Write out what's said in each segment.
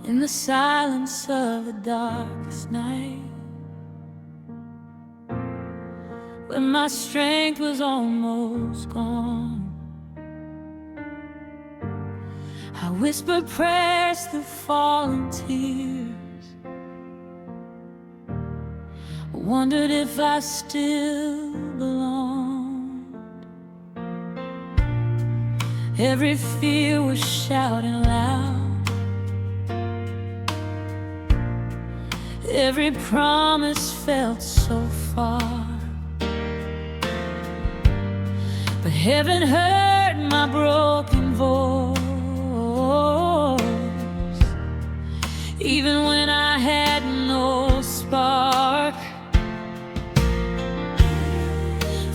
in the silence of the darkest night, when my strength was almost gone. I whispered prayers through falling tears, wondered if I still belonged. Every fear was shouting loud, every promise felt so far. But heaven heard my broken voice, even when I had no spark.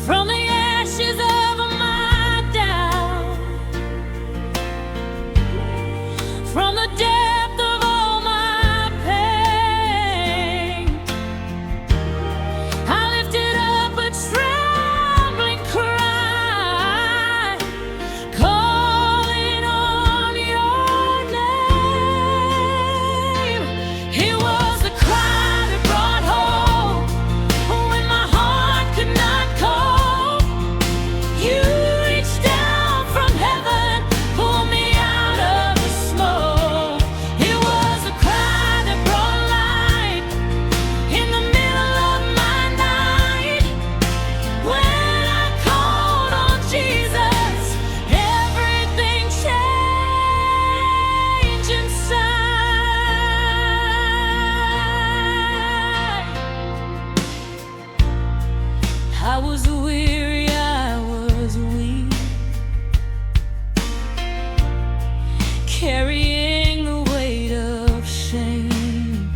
From the ashes of my doubt, from the depth of all my pain, I lifted up a trembling cry, calling on your name. It was the cry that brought hope when my heart could not cope. You reached down from heaven, pulled me out of the smoke. It was the cry that brought light in the middle of my night. When I called on Jesus, everything changed inside. I was weary, I was weak, carrying the weight of shame,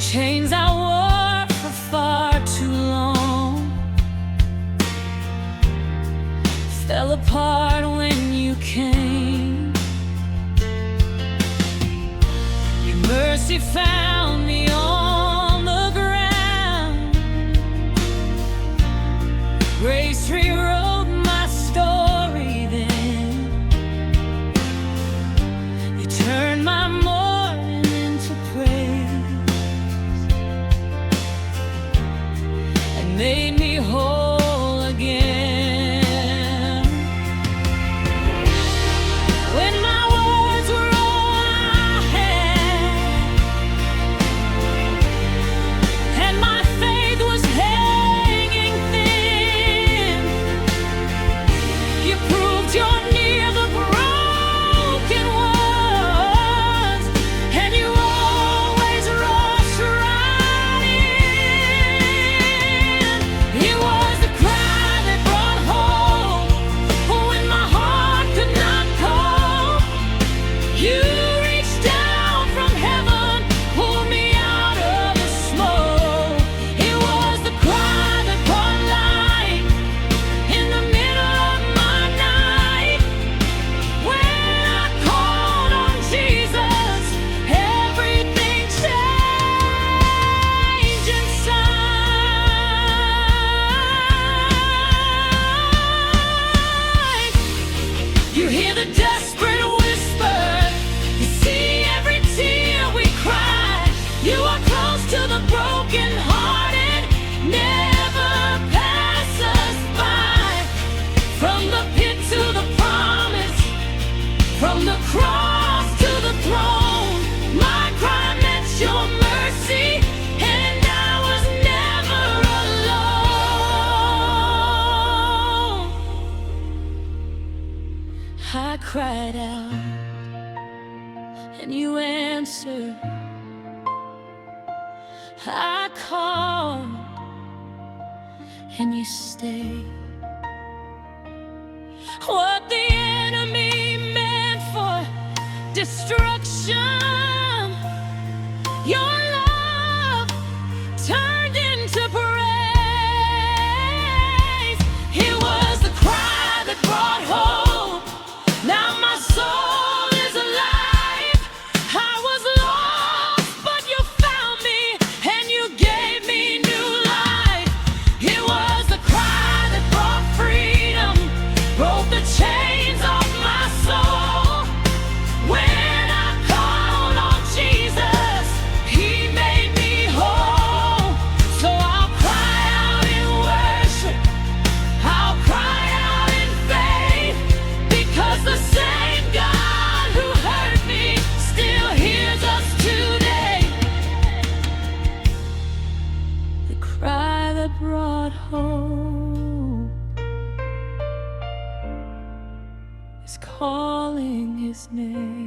chains I wore for far too long, fell apart when you came. Your mercy found me on the ground, grace rewrote my story then. You turned my mourning into praise and made me whole again. When my words were all I had, and my faith was hanging thin, you proved you're near the broken ones, and you always rush right in. It was the cry that brought hope when my heart could not cope. You reached down from heaven, pulled me out of the smoke. It was the cry that brought light in the middle of my night. When I called on Jesus, everything changed inside. You hear the desperate whisper, you see every tear we cry. You are close to the brokenhearted, never pass us by. From the pit to the promise, from the cross to the throne, my cry met your mercy, and I was never alone. I cried out, and you answered. I called, and you stayed. What the enemy meant for destruction, your love turned into praise. It was the cry that brought hope. Now my soul is alive. I was lost, but you found me, and you gave me new life. It was the cry that brought freedom, broke the chains off my soul. When His name.